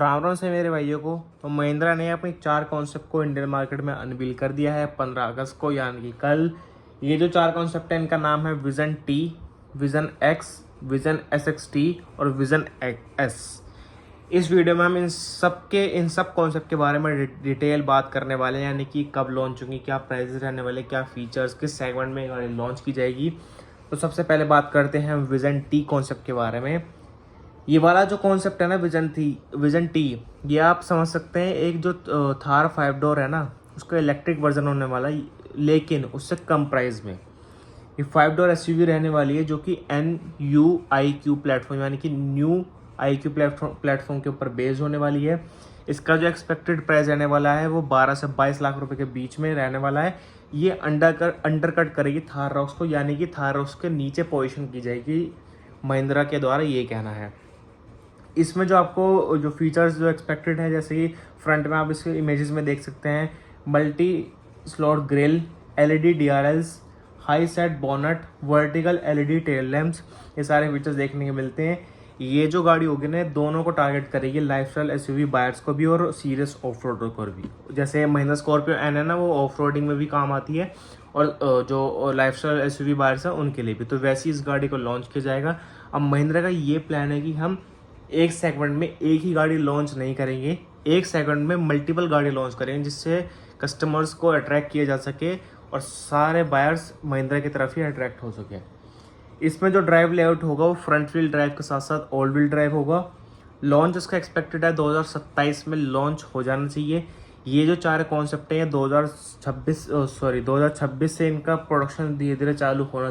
राम राम से मेरे भाइयों को। तो महिंद्रा ने अपने 4 कॉन्सेप्ट को इंडियन मार्केट में अनवील कर दिया है 15 अगस्त को, यानी कि कल। ये जो 4 कॉन्सेप्ट है इनका नाम है vision T, vision x, vision SX-T और विजन एस। इस वीडियो में हम इन सब कॉन्सेप्ट के बारे में डिटेल बात करने वाले हैं, यानी कि कब लॉन्च होंगी, क्या प्राइसेस रहने वाले, क्या फीचर्स, किस सेगमेंट में गाड़ी लॉन्च की जाएगी। तो सबसे पहले बात करते हैं हम विजन टी कॉन्सेप्ट के बारे में। ये वाला जो कॉन्सेप्ट है ना विजन टी, ये आप समझ सकते हैं एक जो थार 5 डोर है ना, उसका इलेक्ट्रिक वर्जन होने वाला है, लेकिन उससे कम प्राइस में। ये 5 डोर SUV रहने वाली है जो कि NUIQ प्लेटफॉर्म, यानी कि न्यू IQ प्लेटफॉर्म के ऊपर बेस्ड होने वाली है। इसका जो एक्सपेक्टेड प्राइस रहने वाला है वो 12 से 22 लाख रुपए के बीच में रहने वाला है। ये अंडरकट करेगी थार रॉक्स को, यानी कि थार रॉक्स के नीचे पोजीशन की जाएगी महिंद्रा के द्वारा, ये कहना है। इसमें जो आपको जो फीचर्स जो एक्सपेक्टेड है, जैसे कि फ्रंट में आप इसके इमेजेस में देख सकते हैं, multi slot grill, LED DRLs, high set bonnet, vertical LED tail lamps, ये सारे फीचर्स देखने को मिलते हैं। ये जो गाड़ी होगी ना, दोनों को टारगेट करेगी, लाइफस्टाइल SUV बायर्स को भी और सीरियस ऑफ रोडर को भी। जैसे महिंद्रा स्कॉर्पियो एन है ना, वो ऑफ रोडिंग में भी काम आती है, और जो लाइफस्टाइल SUV बायर्स हैं उनके लिए भी। तो वैसे इस गाड़ी को लॉन्च किया जाएगा। अब महिंद्रा का ये प्लान है कि हम एक सेगमेंट में एक ही गाड़ी लॉन्च नहीं करेंगे, एक सेगमेंट में मल्टीपल गाड़ी लॉन्च करेंगे, जिससे कस्टमर्स को अट्रैक्ट किया जा सके और सारे बायर्स महिंद्रा की तरफ ही अट्रैक्ट हो सके। इसमें जो ड्राइव लेआउट होगा वो फ्रंट व्हील ड्राइव के साथ साथ ऑल व्हील ड्राइव होगा। लॉन्च इसका एक्सपेक्टेड है 2027 में लॉन्च हो जाना चाहिए। ये जो 4 कॉन्सेप्ट है ये 2026 से इनका प्रोडक्शन धीरे धीरे चालू होना,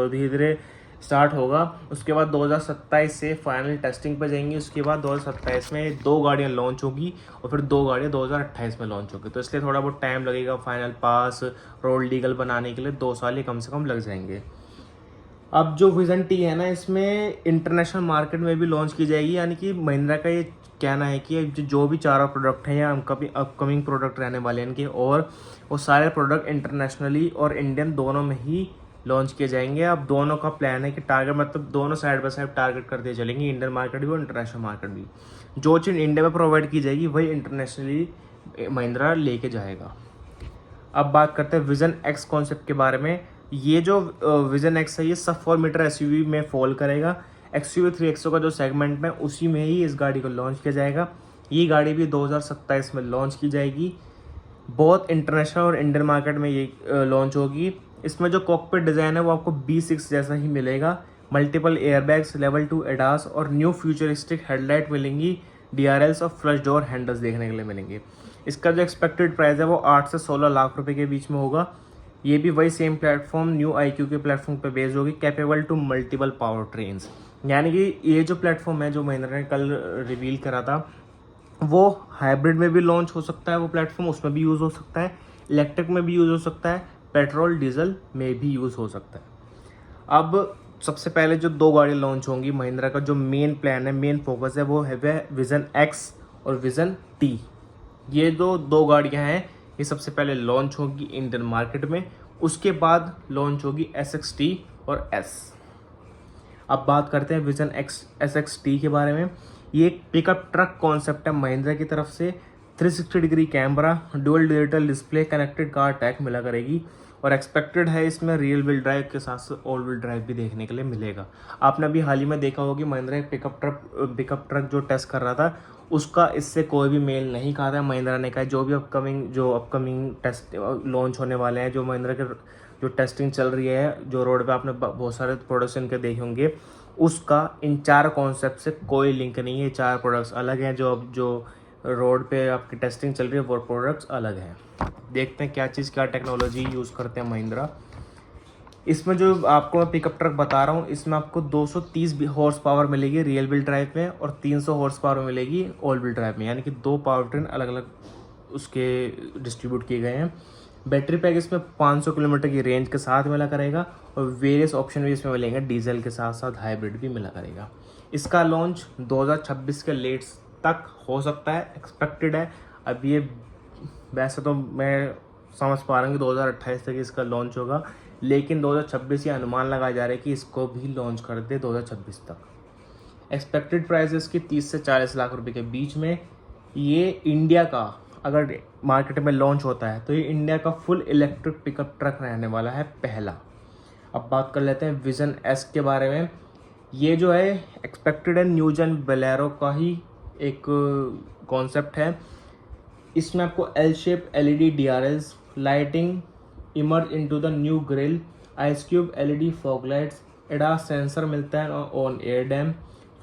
धीरे धीरे स्टार्ट होगा। उसके बाद 2027 से फाइनल टेस्टिंग पे जाएंगे। उसके बाद 2027 में 2 गाड़ियाँ लॉन्च होगी और फिर 2 गाड़ियाँ 2028 में लॉन्च होगी। तो इसलिए थोड़ा बहुत टाइम लगेगा फाइनल पास, रोड लीगल बनाने के लिए 2 साल ही कम से कम लग जाएंगे। अब जो विजन टी है ना, इसमें इंटरनेशनल मार्केट में भी लॉन्च की जाएगी, यानी कि महिंद्रा का ये कहना है कि जो भी 4 प्रोडक्ट हैं या अपकमिंग प्रोडक्ट रहने वाले हैं इनके, और वो सारे प्रोडक्ट इंटरनेशनली और इंडियन दोनों में ही लॉन्च किए जाएंगे। अब दोनों का प्लान है कि टारगेट, मतलब दोनों साइड बाय साइड टारगेट करते चलेंगे, इंडियन मार्केट भी और इंटरनेशनल मार्केट भी। जो चीज़ इंडिया में प्रोवाइड की जाएगी वही इंटरनेशनली महिंद्रा लेके जाएगा। अब बात करते हैं विजन एक्स कॉन्सेप्ट के बारे में। ये जो विजन एक्स है ये सब 4 मीटर SUV में फॉल करेगा। XUV 3XO का जो सेगमेंट में उसी में ही इस गाड़ी को लॉन्च किया जाएगा। ये गाड़ी भी 2027 में लॉन्च की जाएगी। बहुत इंटरनेशनल और इंडियन मार्केट में ये लॉन्च होगी। इसमें जो कॉकपिट डिज़ाइन है वो आपको B6 जैसा ही मिलेगा। मल्टीपल एयरबैग्स, लेवल 2 एडास और न्यू फ्यूचरिस्टिक हेडलाइट मिलेंगी। DRLs और फ्लश डोर हैंडल्स देखने के लिए मिलेंगे। इसका जो एक्सपेक्टेड प्राइस है वो 8 से 16 लाख रुपए के बीच में होगा। ये भी वही सेम प्लेटफॉर्म न्यू IQ के प्लेटफॉर्म पे बेस्ड होगी, capable to multiple power trains. यानी कि ये जो प्लेटफॉर्म है जो महिंद्रा ने कल रिवील करा था, वो हाइब्रिड में भी लॉन्च हो सकता है। वो प्लेटफॉर्म उसमें भी यूज़ हो सकता है, इलेक्ट्रिक में भी यूज़ हो सकता है, पेट्रोल डीजल में भी यूज़ हो सकता है। अब सबसे पहले जो 2 गाड़ियाँ लॉन्च होंगी, महिंद्रा का जो मेन प्लान है, मेन फोकस है, वो है विजन एक्स और विजन टी। ये जो 2 गाड़ियाँ हैं ये सबसे पहले लॉन्च होगी इंडियन मार्केट में, उसके बाद लॉन्च होगी SX-T और S। अब बात करते हैं विजन SX-T के बारे में। ये एक पिकअप ट्रक कॉन्सेप्ट है महिंद्रा की तरफ से। 360 degree camera, dual digital display, connected car tag मिला करेगी, और एक्सपेक्टेड है इसमें रियल व्हील ड्राइव के साथ साथ ऑल व्हील ड्राइव भी देखने के लिए मिलेगा। आपने अभी हाल ही में देखा होगा कि महिंद्रा पिकअप ट्रक जो टेस्ट कर रहा था, उसका इससे कोई भी मेल नहीं खाता है। महिंद्रा ने कहा जो भी अपकमिंग टेस्ट लॉन्च होने वाले हैं, जो महिंद्रा के जो टेस्टिंग चल रही है, जो रोड पे आपने बहुत सारे प्रोडक्ट्स इनके देखे होंगे, उसका इन 4 कॉन्सेप्ट से कोई लिंक नहीं है। 4 प्रोडक्ट्स अलग हैं, जो रोड पे आपकी टेस्टिंग चल रही है वो प्रोडक्ट्स अलग हैं। देखते हैं क्या टेक्नोलॉजी यूज़ करते हैं महिंद्रा। इसमें जो आपको मैं पिकअप ट्रक बता रहा हूँ, इसमें आपको 230 हॉर्स पावर मिलेगी रियल व्हील ड्राइव में, और 300 हॉर्स पावर मिलेगी ऑल व्हील ड्राइव में, यानी कि 2 पावर ट्रेन अलग अलग उसके डिस्ट्रीब्यूट किए गए हैं। बैटरी पैक इसमें 500 किलोमीटर की रेंज के साथ मिला करेगा, और वेरियस ऑप्शन भी इसमें मिलेंगे, डीजल के साथ साथ हाइब्रिड भी मिला करेगा। इसका लॉन्च 2026 के लेट तक हो सकता है, एक्सपेक्टेड है। अब ये वैसे तो मैं समझ पा रहा हूँ कि 2028 तक इसका लॉन्च होगा, लेकिन 2026 ये अनुमान लगाया जा रहा है कि इसको भी लॉन्च कर दे 2026 तक। एक्सपेक्टेड प्राइस है इसकी 30 से 40 लाख रुपए के बीच में। ये इंडिया का अगर मार्केट में लॉन्च होता है तो ये इंडिया का फुल इलेक्ट्रिक पिकअप ट्रक रहने वाला है पहला। अब बात कर लेते हैं विज़न एस के बारे में। ये जो है एक्सपेक्टेड है न्यू जेन बोलेरो का ही एक कॉन्सेप्ट है। इसमें आपको L shape LED DRLs, lighting emerge into the new grill, ice cube LED fog lights, ADAS sensor मिलता है on air dam,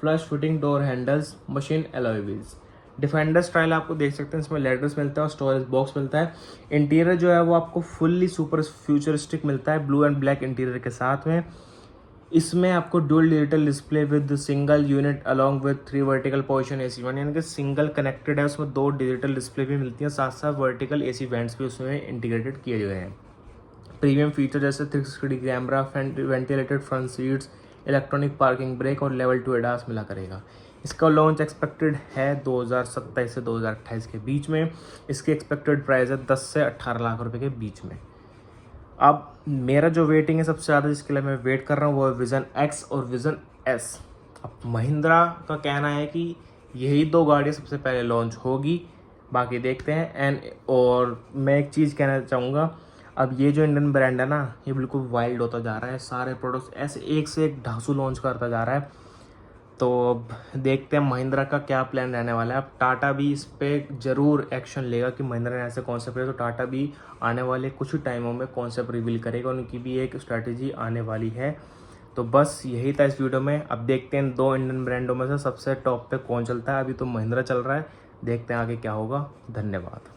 flush fitting door handles, machine alloy wheels. Defender style आपको देख सकते हैं, इसमें लेडर्स मिलता है और स्टोरेज बॉक्स मिलता है। इंटीरियर जो है वो आपको फुल्ली सुपर फ्यूचरिस्टिक मिलता है, ब्लू एंड ब्लैक इंटीरियर के साथ में। इसमें आपको dual digital display with single unit along with 3 vertical position AC went, यानी कि सिंगल कनेक्टेड है, उसमें 2 डिजिटल डिस्प्ले भी मिलती हैं, साथ साथ वर्टिकल AC वेंट्स भी उसमें इंटीग्रेटेड किए हुए हैं। प्रीमियम फीचर जैसे 360 camera, ventilated front seats, electronic parking brake और लेवल 2 ADAS मिला करेगा। इसका लॉन्च एक्सपेक्टेड है 2027 से 2028 के बीच में। इसकी एक्सपेक्टेड प्राइस है 10 से 18 लाख रुपए के बीच में। अब मेरा जो वेटिंग है सबसे ज़्यादा जिसके लिए मैं वेट कर रहा हूँ वो है विज़न X और विज़न S। अब महिंद्रा का कहना है कि यही 2 गाड़ियाँ सबसे पहले लॉन्च होगी, बाकी देखते हैं। और मैं एक चीज़ कहना चाहूँगा, अब ये जो इंडियन ब्रांड है ना, ये बिल्कुल वाइल्ड होता जा रहा है, सारे प्रोडक्ट्स ऐसे एक से एक ढांसू लॉन्च करता जा रहा है। तो अब देखते हैं महिंद्रा का क्या प्लान रहने वाला है। अब टाटा भी इस पर ज़रूर एक्शन लेगा कि महिंद्रा ने ऐसे कॉन्सेप्ट है, तो टाटा भी आने वाले कुछ ही टाइमों में कॉन्सेप्ट रिवील करेगा, उनकी भी एक स्ट्रैटेजी आने वाली है। तो बस यही था इस वीडियो में। अब देखते हैं 2 इंडियन ब्रांडों में से सबसे टॉप पे कौन चलता है। अभी तो महिंद्रा चल रहा है, देखते हैं आगे क्या होगा। धन्यवाद।